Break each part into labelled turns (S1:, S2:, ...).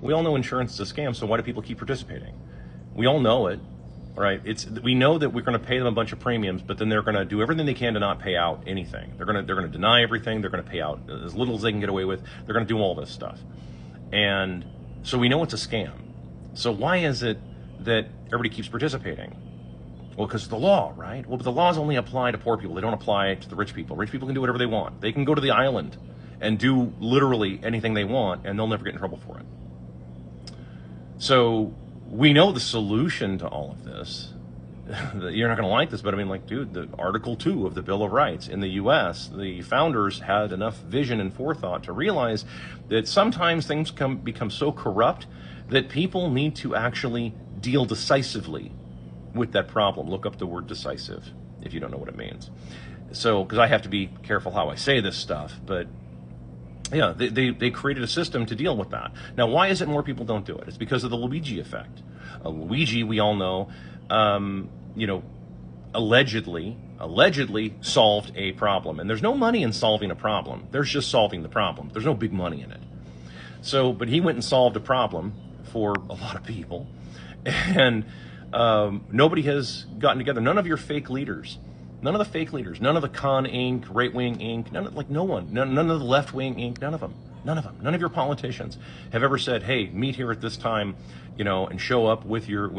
S1: We all know insurance is a scam, so why do people keep participating? We all know it, right? We know that we're going to pay them a bunch of premiums, but then they're going to do everything they can to not pay out anything. They're going to deny everything. They're going to pay out as little as they can get away with. They're going to do all this stuff, and so we know it's a scam. So why is it that everybody keeps participating? Well, because of the law, right? Well, but the laws only apply to poor people. They don't apply to the rich people. Rich people can do whatever they want. They can go to the island and do literally anything they want, and they'll never get in trouble for it. So we know the solution to all of this. You're not going to like this, but I mean, like, dude, the Article 2 of the Bill of Rights in the U.S., the founders had enough vision and forethought to realize that sometimes things become so corrupt that people need to actually deal decisively with that problem. Look up the word decisive if you don't know what it means. So, because I have to be careful how I say this stuff, but yeah, they created a system to deal with that. Now, why is it more people don't do it? It's because of the Luigi effect. Luigi, we all know, allegedly solved a problem. And there's no money in solving a problem. There's just solving the problem. There's no big money in it. So, but he went and solved a problem for a lot of people. And nobody has gotten together. None of your fake leaders. None of the fake leaders, none of the Con Inc., Right Wing Inc., none of the Left Wing Inc., none of them, none of your politicians have ever said, hey, meet here at this time, and show up with your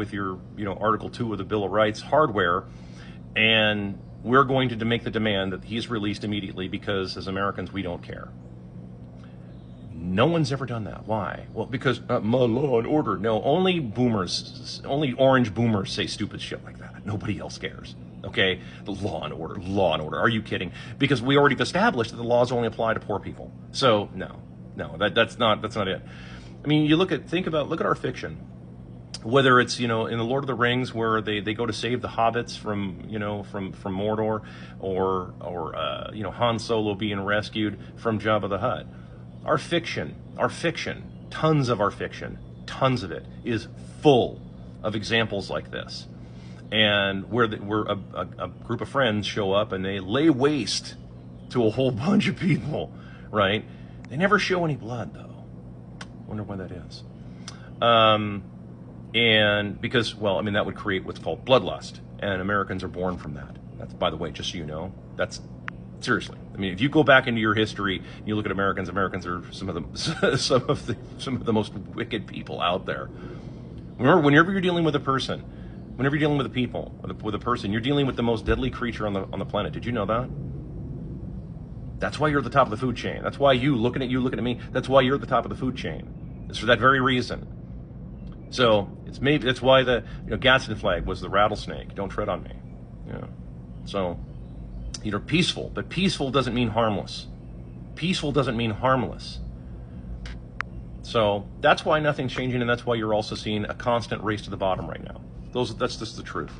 S1: Article 2 of the Bill of Rights hardware, and we're going to make the demand that he's released immediately because as Americans, we don't care. No one's ever done that. Why? Well, because my law and order. No, only orange boomers say stupid shit like that. Nobody else cares. Okay, the law and order. Are you kidding? Because we already established that the laws only apply to poor people. So no, that's not it. I mean, look at our fiction. Whether it's in the Lord of the Rings where they go to save the hobbits from Mordor, or Han Solo being rescued from Jabba the Hutt. Our fiction, tons of it is full of examples like this. And where a group of friends show up and they lay waste to a whole bunch of people, right? They never show any blood, though. Wonder why that is. And because, that would create what's called bloodlust, and Americans are born from that. That's, by the way, just so you know, that's seriously. I mean, if you go back into your history and you look at Americans are some of the most wicked people out there. Remember, whenever you're dealing with a person. Whenever you're dealing with people, with a person, you're dealing with the most deadly creature on the planet. Did you know that? That's why you're at the top of the food chain. That's why looking at me, that's why you're at the top of the food chain. It's for that very reason. So that's why the Gadsden flag was the rattlesnake. Don't tread on me. So peaceful, but peaceful doesn't mean harmless. Peaceful doesn't mean harmless. So that's why nothing's changing, and that's why you're also seeing a constant race to the bottom right now. That's just the truth.